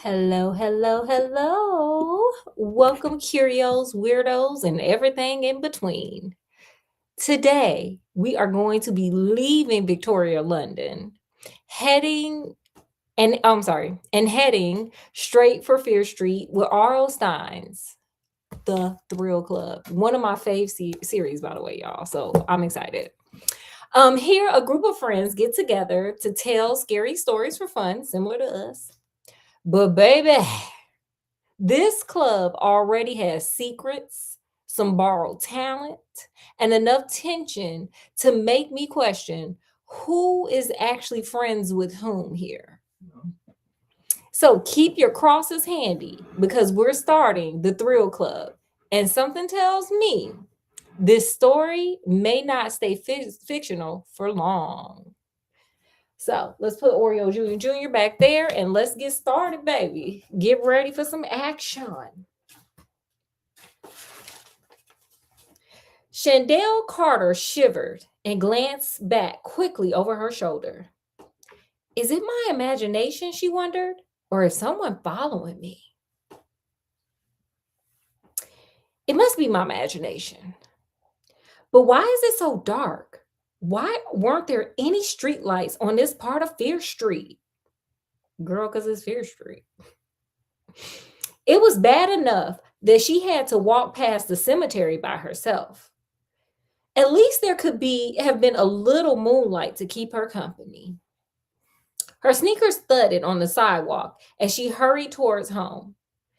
Hello, hello, hello. Welcome, curios, weirdos, and everything in between. Today, we are going to be leaving Victoria, London, heading and heading straight for Fear Street with R.L. Stein's The Thrill Club. One of my series, by the way, y'all. So I'm excited. Here, a group of friends get together to tell scary stories for fun, similar to us. But baby, this club already has secrets, some borrowed talent, and enough tension to make me question who is actually friends with whom here. So keep your crosses handy because we're starting the Thrill Club. And something tells me this story may not stay fictional for long. So let's put Oreo Jr. back there and let's get started, baby. Get ready for some action. Chandel Carter shivered and glanced back quickly over her shoulder. Is it my imagination, she wondered, or is someone following me? It must be my imagination. But why is it so dark? Why weren't there any streetlights on this part of Fear Street? Girl, because it's Fear Street. It was bad enough that she had to walk past the cemetery by herself. At least there could have been a little moonlight to keep her company. Her sneakers thudded on the sidewalk as she hurried towards home.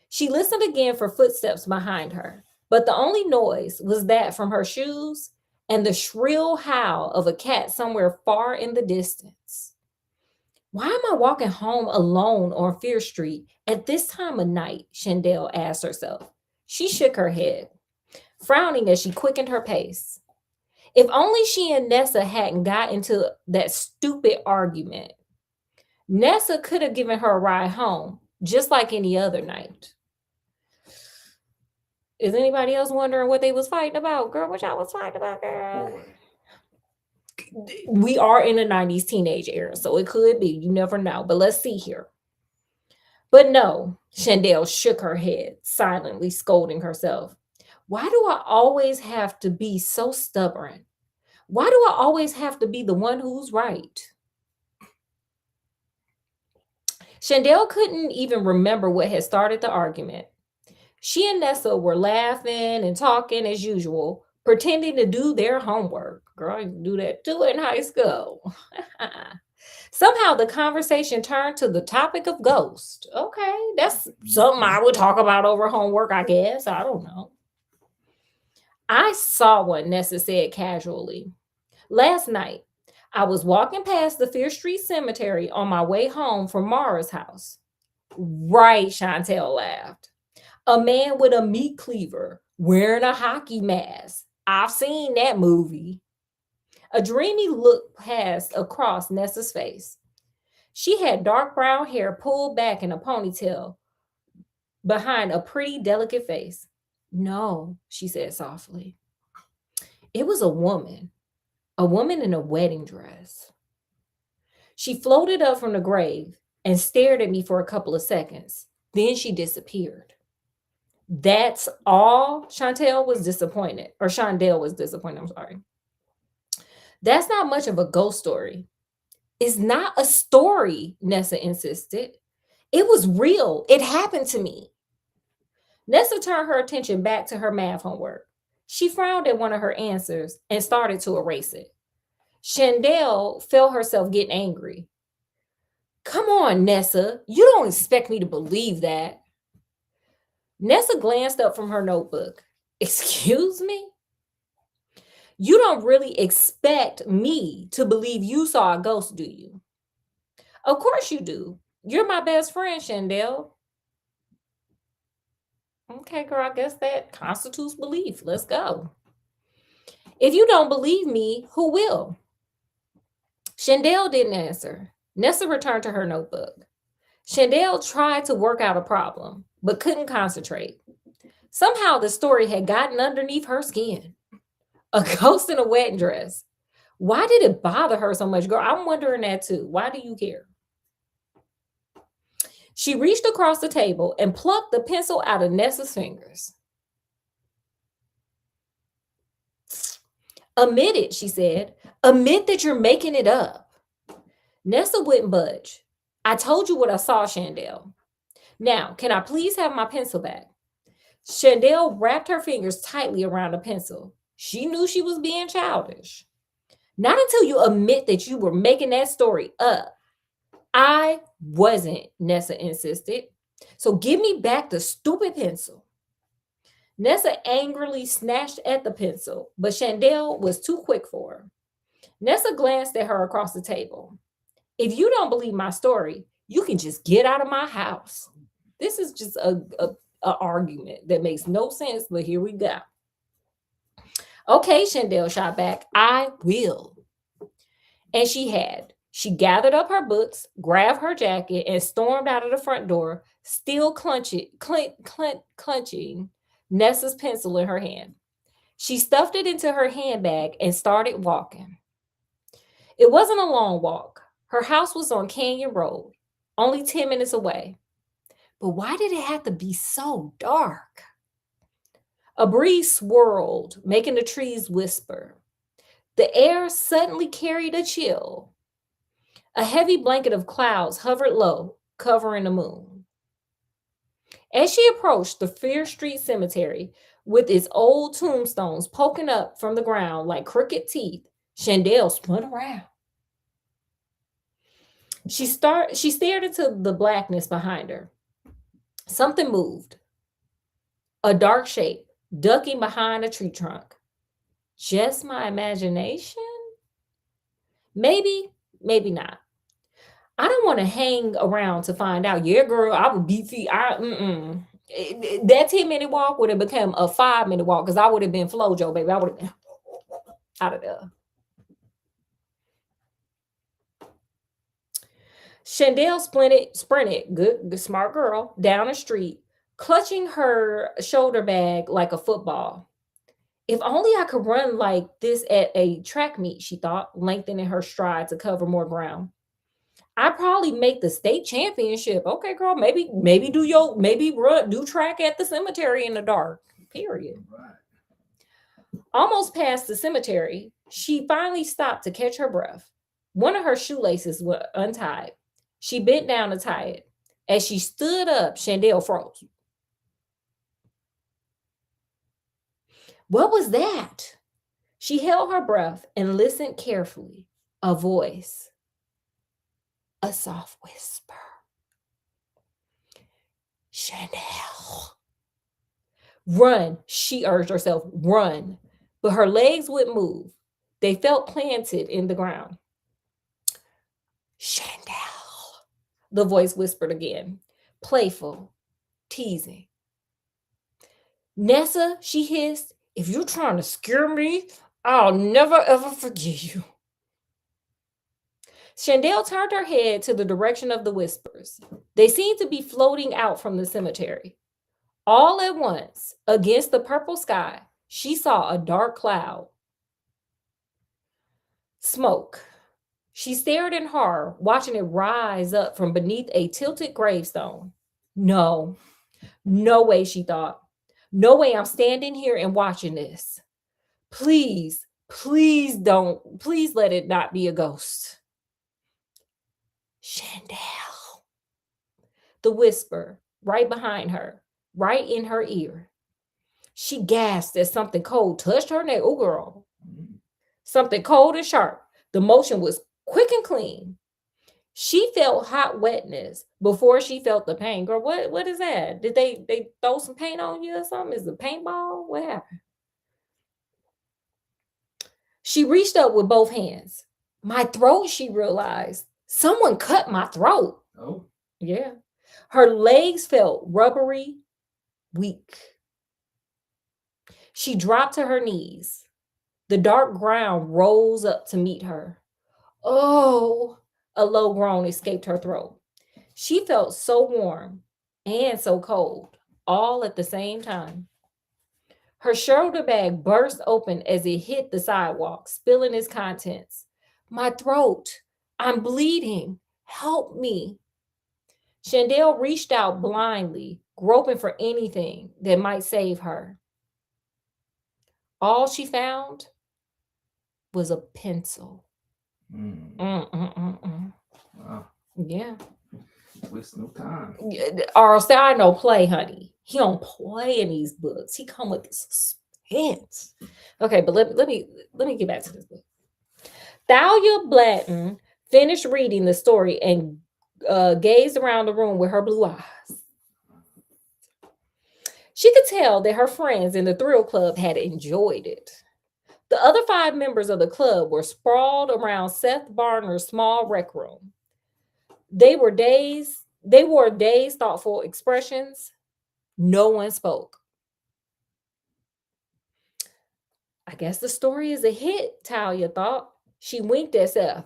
She listened again for footsteps behind her, but the only noise was that from her shoes and the shrill howl of a cat somewhere far in the distance. Why am I walking home alone on Fear Street at this time of night? Chandel asked herself. She shook her head, frowning as she quickened her pace. If only she and Nessa hadn't got into that stupid argument. Nessa could have given her a ride home, just like any other night. Is anybody else wondering what they was fighting about? Girl, what y'all was fighting about, girl? We are in the 90s teenage era, so it could be. You never know. But let's see here. But no, Chandel shook her head, silently scolding herself. Why do I always have to be so stubborn? Why do I always have to be the one who's right? Chandel couldn't even remember what had started the argument. She and Nessa were laughing and talking as usual, pretending to do their homework. Girl, I do that too in high school. Somehow the conversation turned to the topic of ghosts. Okay, that's something I would talk about over homework, I guess. I don't know. I saw one, Nessa said casually. Last night, I was walking past the Fear Street Cemetery on my way home from Mara's house. Right, Chantel laughed. A man with a meat cleaver wearing a hockey mask. I've seen that movie. A dreamy look passed across Nessa's face. She had dark brown hair pulled back in a ponytail behind a pretty, delicate face. No, she said softly. It was a woman in a wedding dress. She floated up from the grave and stared at me for a couple of seconds. Then she disappeared. That's all? Chandel was disappointed. I'm sorry. That's not much of a ghost story. It's not a story, Nessa insisted. It was real. It happened to me. Nessa turned her attention back to her math homework. She frowned at one of her answers and started to erase it. Chandel felt herself getting angry. Come on, Nessa. You don't expect me to believe that. Nessa glanced up from her notebook. Excuse me? You don't really expect me to believe you saw a ghost, do you? Of course you do. You're my best friend, Chandel. Okay, girl, I guess that constitutes belief. Let's go. If you don't believe me, who will? Chandel didn't answer. Nessa returned to her notebook. Chandel tried to work out a problem, but couldn't concentrate. Somehow the story had gotten underneath her skin. A ghost in a wedding dress. Why did it bother her so much? Girl, I'm wondering that too. Why do you care? She reached across the table and plucked the pencil out of Nessa's fingers. Admit it, she said. Admit that you're making it up. Nessa wouldn't budge. I told you what I saw, Chandel. Now, can I please have my pencil back? Chandel wrapped her fingers tightly around the pencil. She knew she was being childish. Not until you admit that you were making that story up. I wasn't, Nessa insisted. So give me back the stupid pencil. Nessa angrily snatched at the pencil, but Chandel was too quick for her. Nessa glanced at her across the table. If you don't believe my story, you can just get out of my house. This is just a argument that makes no sense, but here we go. Okay, Chandel shot back, I will. And she had. She gathered up her books, grabbed her jacket, and stormed out of the front door, still clenching Nessa's pencil in her hand. She stuffed it into her handbag and started walking. It wasn't a long walk. Her house was on Canyon Road, only 10 minutes away. But why did it have to be so dark? A breeze swirled, making the trees whisper. The air suddenly carried a chill. A heavy blanket of clouds hovered low, covering the moon. As she approached the Fear Street Cemetery, with its old tombstones poking up from the ground like crooked teeth, Chandel spun around. She stared into the blackness behind her. Something moved. A dark shape, ducking behind a tree trunk. Just my imagination? Maybe, maybe not. I don't want to hang around to find out. Yeah, girl, I would beat feet. That 10-minute walk would have become a 5-minute walk because I would have been Flojo, baby. I would have been out of there. Chandel sprinted, good, smart girl, down the street, clutching her shoulder bag like a football. If only I could run like this at a track meet, she thought, lengthening her stride to cover more ground. I'd probably make the state championship. Okay, girl, maybe do track at the cemetery in the dark. Period. Almost past the cemetery, she finally stopped to catch her breath. One of her shoelaces was untied. She bent down to tie it. As she stood up, Chandel froze. What was that? She held her breath and listened carefully. A voice. A soft whisper. Chandel. Run, she urged herself, run. But her legs wouldn't move. They felt planted in the ground. Chandel, the voice whispered again, playful, teasing. Nessa, she hissed, if you're trying to scare me, I'll never ever forgive you. Chandel turned her head to the direction of the whispers. They seemed to be floating out from the cemetery. All at once, against the purple sky, she saw a dark cloud. Smoke. She stared in horror, watching it rise up from beneath a tilted gravestone. No way, she thought. No way I'm standing here and watching this. Please let it not be a ghost. Chandel. The whisper, right behind her, right in her ear. She gasped as something cold touched her neck. Oh, girl. Something cold and sharp. The motion was quick and clean. She felt hot wetness before she felt the pain. Girl, what is that? Did they throw some paint on you or something? Is it paintball? What happened? She reached up with both hands. My throat, she realized. Someone cut my throat. Oh. Yeah. Her legs felt rubbery, weak. She dropped to her knees. The dark ground rose up to meet her. Oh, a low groan escaped her throat. She felt so warm and so cold, all at the same time. Her shoulder bag burst open as it hit the sidewalk, spilling its contents. My throat, I'm bleeding. Help me. Chandel reached out blindly, groping for anything that might save her. All she found was a pencil. Mm. Mm-mm-mm-mm. Wow. Yeah. Waste no time. Or say I know play, honey. He don't play in these books. He come with suspense. Okay, but let me get back to this book. Thalia Blatton finished reading the story and gazed around the room with her blue eyes. She could tell that her friends in the thrill club had enjoyed it. The other five members of the club were sprawled around Seth Barner's small rec room. They wore dazed, thoughtful expressions. No one spoke. I guess the story is a hit, Talia thought. She winked at Seth.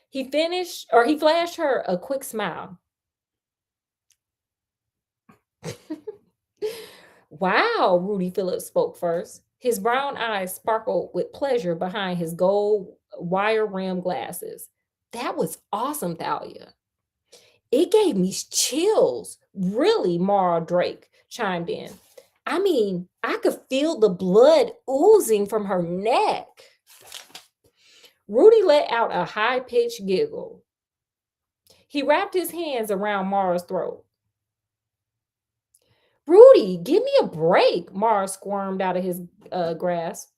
He flashed her a quick smile. Wow, Rudy Phillips spoke first. His brown eyes sparkled with pleasure behind his gold wire rimmed glasses. That was awesome, Thalia. It gave me chills. Really, Mara Drake chimed in. I mean, I could feel the blood oozing from her neck. Rudy let out a high pitched giggle. He wrapped his hands around Mara's throat. Rudy, give me a break, Mara squirmed out of his grasp.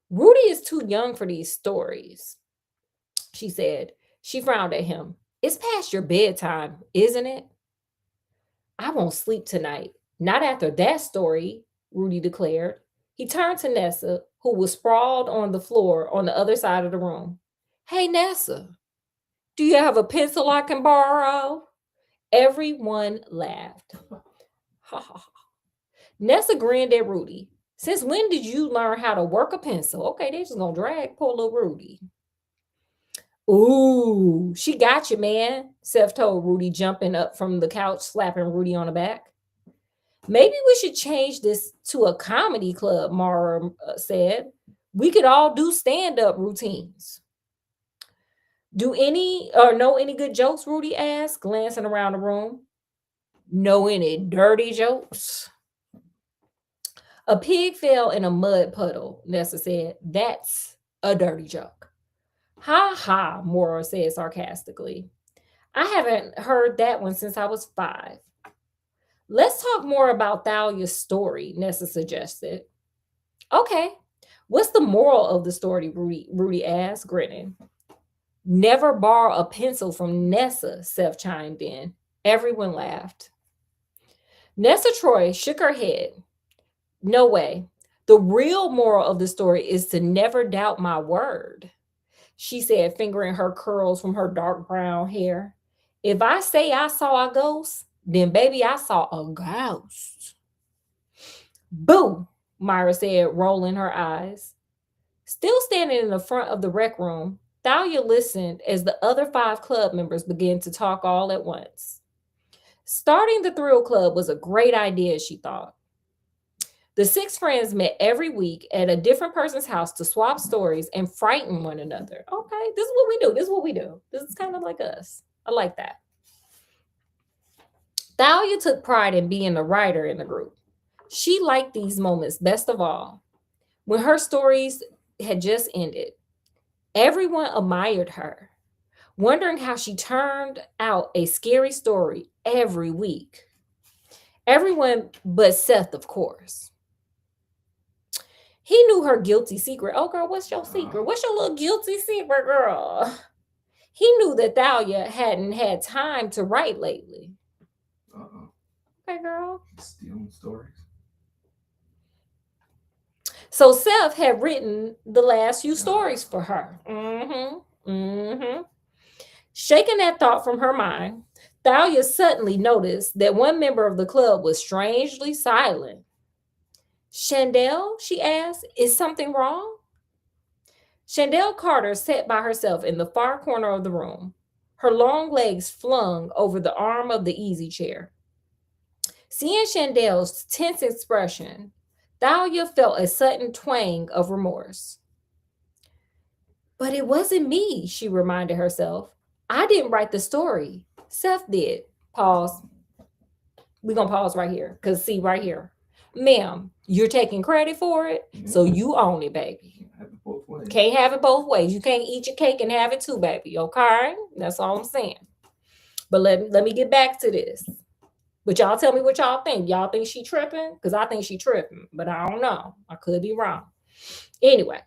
Rudy is too young for these stories, she said. She frowned at him. It's past your bedtime, isn't it? I won't sleep tonight. Not after that story, Rudy declared. He turned to Nessa, who was sprawled on the floor on the other side of the room. Hey, Nessa, do you have a pencil I can borrow? Everyone laughed. Ha ha ha. Nessa grinned at Rudy. Since when did you learn how to work a pencil? Okay, they just gonna drag poor little Rudy. Ooh, she got you, man, Seth told Rudy, jumping up from the couch, slapping Rudy on the back. Maybe we should change this to a comedy club, Mara said. We could all do stand up routines. Do any or know any good jokes? Rudy asked, glancing around the room. Know any dirty jokes? A pig fell in a mud puddle, Nessa said. That's a dirty joke. Ha ha, Mora said sarcastically. I haven't heard that one since I was 5. Let's talk more about Thalia's story, Nessa suggested. Okay. What's the moral of the story? Rudy asked, grinning. Never borrow a pencil from Nessa, Seth chimed in. Everyone laughed. Nessa Troy shook her head. No way. The real moral of the story is to never doubt my word, she said, fingering her curls from her dark brown hair. If I say I saw a ghost, then baby, I saw a ghost. Boo, Myra said, rolling her eyes. Still standing in the front of the rec room, Thalia listened as the other 5 club members began to talk all at once. Starting the thrill club was a great idea, she thought. The 6 friends met every week at a different person's house to swap stories and frighten one another. Okay, this is what we do. This is what we do. This is kind of like us. I like that. Thalia took pride in being the writer in the group. She liked these moments best of all. When her stories had just ended, everyone admired her, wondering how she turned out a scary story every week. Everyone but Seth, of course. He knew her guilty secret. Oh, girl, what's your secret? What's your little guilty secret, girl? He knew that Thalia hadn't had time to write lately. Uh-oh. Okay, girl. Stealing stories. So Seth had written the last few stories for her. Shaking that thought from her mind, Thalia suddenly noticed that one member of the club was strangely silent. Chandel, she asked, is something wrong? Chandel Carter sat by herself in the far corner of the room, her long legs flung over the arm of the easy chair. Seeing Chandel's tense expression, Thalia felt a sudden twang of remorse. But it wasn't me, she reminded herself. I didn't write the story. Seth did. Pause. We're gonna pause right here. Cause see right here. Ma'am, you're taking credit for it, so Yeah. you own it, baby. Have it both ways. Can't have it both ways. You can't eat your cake and have it too, baby. Okay? That's all I'm saying. But let me get back to this. But y'all tell me what y'all think. Y'all think she tripping? Because I think she tripping, but I don't know. I could be wrong. Anyway,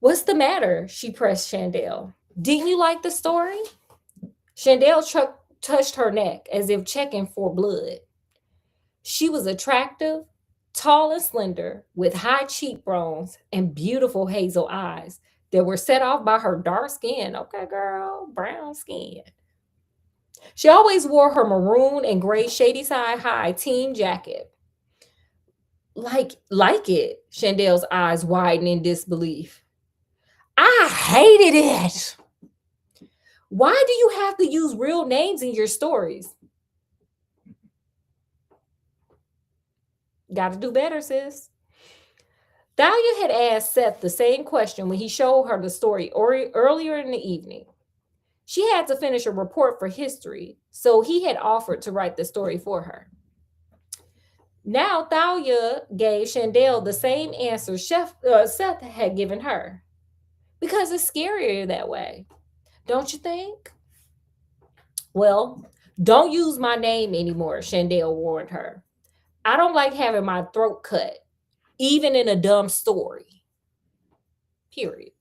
what's the matter? She pressed Chandel. Didn't you like the story? Chandel touched her neck as if checking for blood. She was attractive, tall and slender, with high cheekbones and beautiful hazel eyes that were set off by her dark skin. Okay, girl, brown skin. She always wore her maroon and gray shady side high team jacket. Like it, Chandel's eyes widened in disbelief. I hated it. Why do you have to use real names in your stories? Got to do better, sis. Dahlia had asked Seth the same question when he showed her the story earlier in the evening. She had to finish a report for history, so he had offered to write the story for her. Now Thalia gave Chandel the same answer Seth had given her. Because it's scarier that way, don't you think? Well, don't use my name anymore, Chandel warned her. I don't like having my throat cut, even in a dumb story. Period.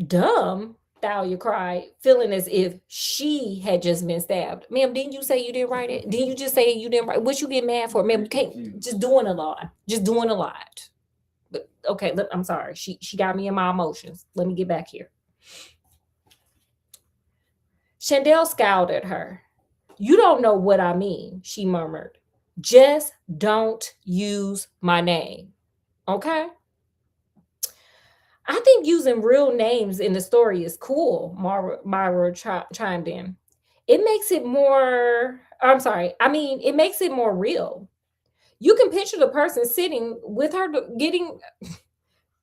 Dumb? Thalia cried, feeling as if she had just been stabbed. Ma'am, didn't you say you didn't write it? Didn't you just say you didn't write it? What you get mad for? Ma'am, you can't just doing a lot. Just doing a lot. But okay, I'm sorry. She got me in my emotions. Let me get back here. Chandel scowled at her. You don't know what I mean, she murmured. Just don't use my name. Okay? I think using real names in the story is cool, Myra chimed in. It makes it more, it makes it more real. You can picture the person sitting with her getting,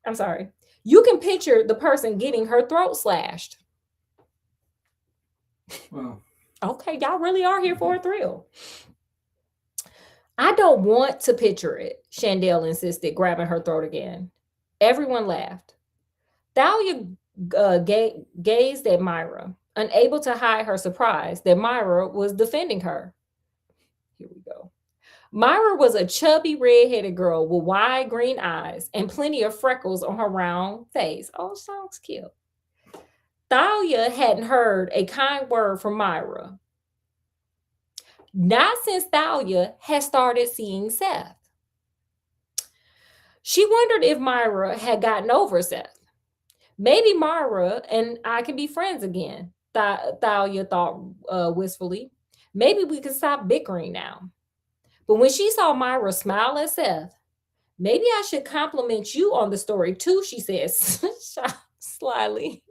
I'm sorry, you can picture the person getting her throat slashed. Well, okay, y'all really are here for a thrill. I don't want to picture it, Chandel insisted, grabbing her throat again. Everyone laughed. Thalia gazed at Myra, unable to hide her surprise that Myra was defending her. Here we go. Myra was a chubby, red-headed girl with wide green eyes and plenty of freckles on her round face. Oh, sounds cute. Thalia hadn't heard a kind word from Myra. Not since Thalia had started seeing Seth. She wondered if Myra had gotten over Seth. Maybe Myra and I can be friends again, Thalia thought wistfully. Maybe we can stop bickering now. But when she saw Myra smile at Seth, maybe I should compliment you on the story too, she said slyly.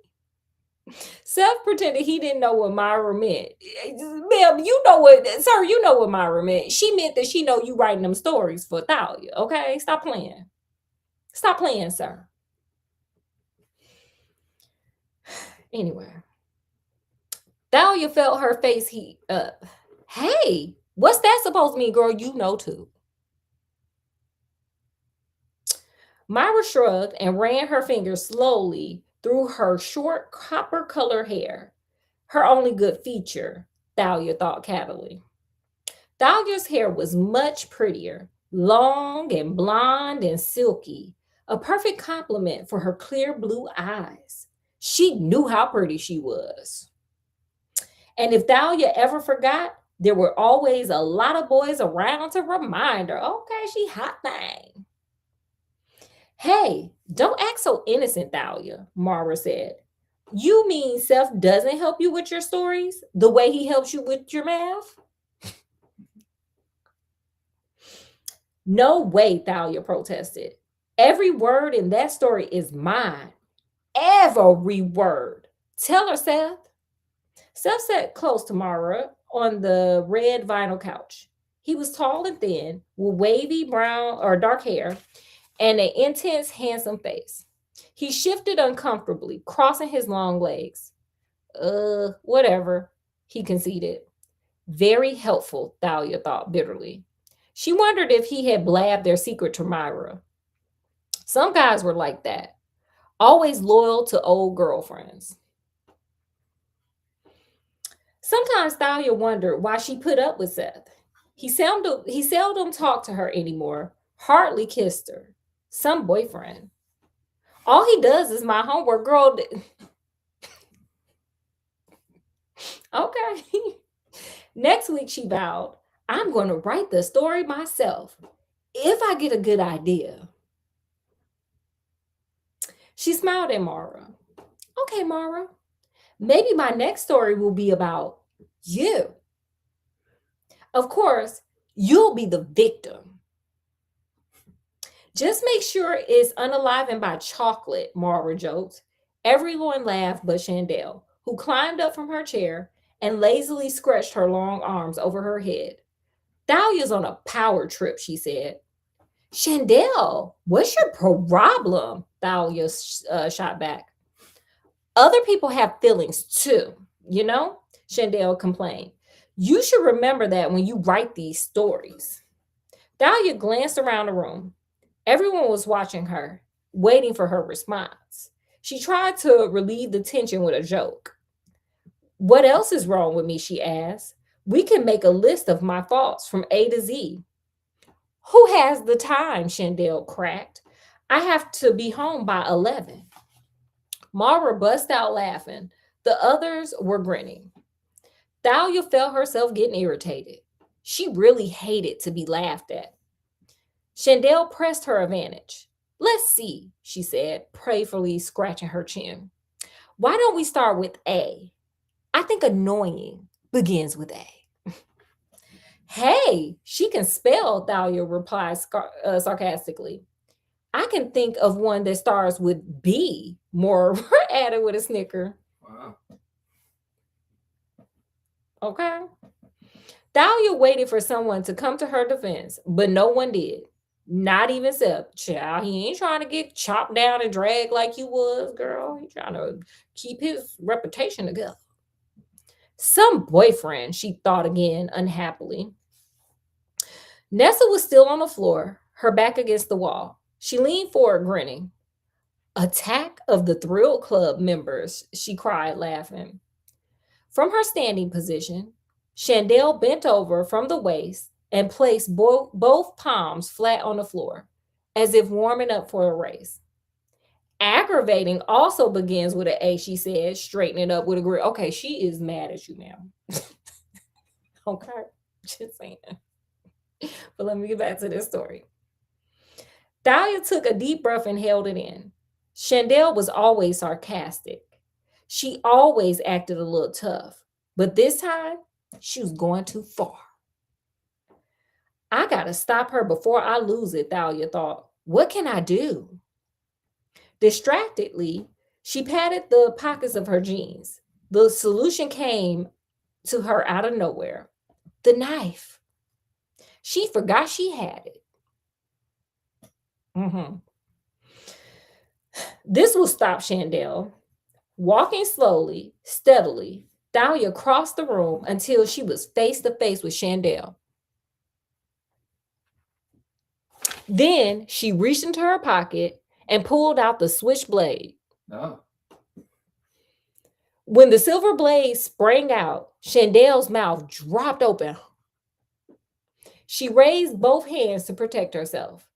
Seth pretended he didn't know what Myra meant. Ma'am, you know what Myra meant. She meant that she know you writing them stories for Thalia, okay? Stop playing. Stop playing, sir. Anyway, Thalia felt her face heat up. Hey, what's that supposed to mean, girl? You know too. Myra shrugged and ran her fingers slowly through her short copper-colored hair. Her only good feature, Thalia thought cattily. Thalia's hair was much prettier, long and blonde and silky, a perfect complement for her clear blue eyes. She knew how pretty she was. And if Thalia ever forgot, there were always a lot of boys around to remind her, okay, she hot thing. Hey, don't act so innocent, Thalia, Mara said. You mean Seth doesn't help you with your stories the way he helps you with your math? No way, Thalia protested. Every word in that story is mine. Every word. Tell her, Seth. Seth sat close to Mara on the red vinyl couch. He was tall and thin, with wavy brown or dark hair and an intense, handsome face. He shifted uncomfortably, crossing his long legs. Whatever, he conceded. Very helpful, Thalia thought bitterly. She wondered if he had blabbed their secret to Myra. Some guys were like that, always loyal to old girlfriends. Sometimes Thalia wondered why she put up with Seth. He seldom talked to her anymore, hardly kissed her. Some boyfriend. All he does is my homework, girl. Okay. Next week, she vowed, I'm going to write the story myself if I get a good idea. She smiled at Mara. Okay, Mara, maybe my next story will be about you. Of course, you'll be the victim. Just make sure it's unalivened by chocolate, Mara joked. Everyone laughed but Chandel, who climbed up from her chair and lazily scratched her long arms over her head. Thalia's on a power trip, she said. Chandel, what's your problem? Thalia shot back. Other people have feelings too, you know? Chandel complained. You should remember that when you write these stories. Thalia glanced around the room. Everyone was watching her, waiting for her response. She tried to relieve the tension with a joke. What else is wrong with me? She asked. We can make a list of my faults from A to Z. Who has the time? Chandel cracked. I have to be home by 11. Mara bust out laughing. The others were grinning. Thalia felt herself getting irritated. She really hated to be laughed at. Chandel pressed her advantage. Let's see, she said, prayerfully scratching her chin. Why don't we start with A? I think annoying begins with A. Hey, she can spell, Thalia replied sarcastically. I can think of one that starts with B, More added with a snicker. Wow. Okay. Thalia waited for someone to come to her defense, but no one did. Not even Seth. Child, he ain't trying to get chopped down and dragged like you was, girl. He trying to keep his reputation together. Some boyfriend, she thought again, unhappily. Nessa was still on the floor, her back against the wall. She leaned forward, grinning. Attack of the Thrill Club members, she cried, laughing. From her standing position, Chandel bent over from the waist and placed both palms flat on the floor, as if warming up for a race. Aggravating also begins with an A, she said, straightening up with a grin. Okay, she is mad at you now. Okay, just saying. But let me get back to this story. Thalia took a deep breath and held it in. Chandel was always sarcastic. She always acted a little tough, but this time she was going too far. I gotta stop her before I lose it, Thalia thought. What can I do? Distractedly, she patted the pockets of her jeans. The solution came to her out of nowhere. The knife. She forgot she had it. Mhm. This will stop Chandel. Walking slowly, steadily, Thalia crossed the room until she was face to face with Chandel. Then she reached into her pocket and pulled out the switchblade. Oh. When the silver blade sprang out, Chandel's mouth dropped open. She raised both hands to protect herself.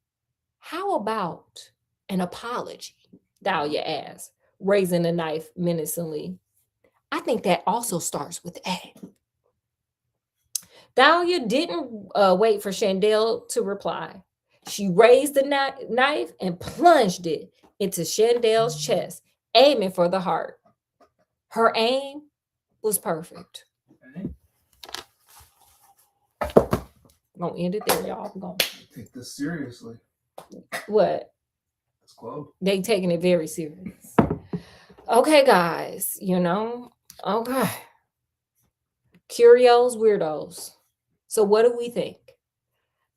How about an apology? Thalia asked, raising the knife menacingly. I think that also starts with A. Thalia didn't wait for Chandel to reply. She raised the knife and plunged it into Chandel's chest, aiming for the heart. Her aim was perfect. Okay. I'm gonna end it there, y'all. I'm gonna Take this seriously. what? Let's go. They taking it very serious. Okay, guys, okay. Curios, weirdos. So what do we think?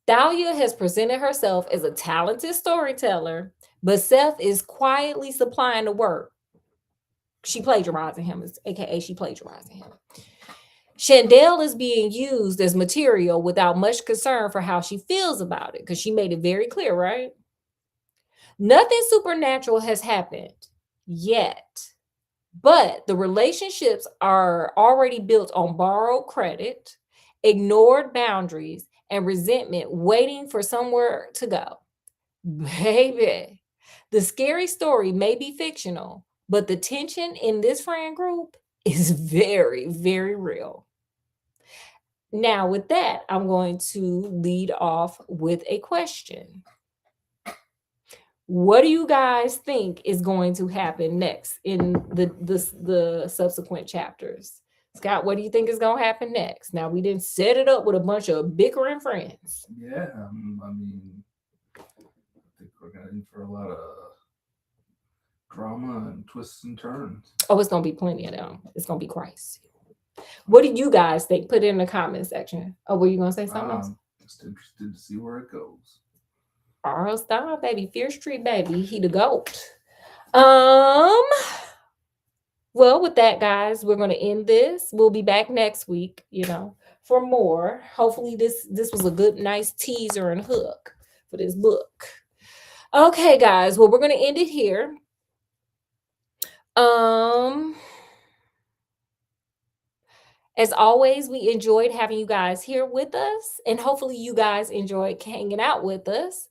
Thalia has presented herself as a talented storyteller, but Seth is quietly supplying the work. She plagiarizing him, aka she plagiarizing him. Chandel is being used as material without much concern for how she feels about it, because she made it very clear, right? Nothing supernatural has happened yet, but the relationships are already built on borrowed credit, ignored boundaries, and resentment waiting for somewhere to go. Baby, the scary story may be fictional, but the tension in this friend group is very, very real. Now, with that, I'm going to lead off with a question. What do you guys think is going to happen next in the subsequent chapters? Scott, what do you think is going to happen next? Now, we didn't set it up with a bunch of bickering friends. Yeah, I mean, I think we're in for a lot of drama and twists and turns. Oh, it's going to be plenty of them. It's going to be crazy. What do you guys think? Put it in the comment section. Oh, were you going to say something else? Just interested to see where it goes. R.L. Stein, baby. Fear Street, baby. He the GOAT. Well, with that, guys, we're going to end this. We'll be back next week, for more. Hopefully this was a good, nice teaser and hook for this book. Okay, guys. Well, we're going to end it here. As always, we enjoyed having you guys here with us, and hopefully you guys enjoyed hanging out with us.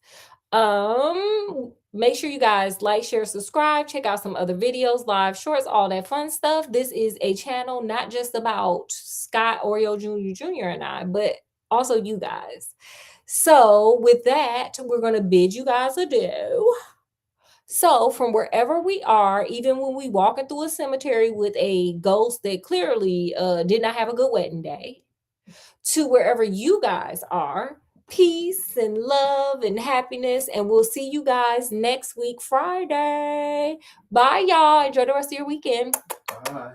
Make sure you guys like, share, subscribe, check out some other videos, live shorts, all that fun stuff. This is a channel not just about Scott, Oreo Jr. and I, but also you guys. So with that, we're going to bid you guys adieu. So from wherever we are, even when we walking through a cemetery with a ghost that clearly did not have a good wedding day, to wherever you guys are, peace and love and happiness. And we'll see you guys next week, Friday. Bye, y'all. Enjoy the rest of your weekend. Bye.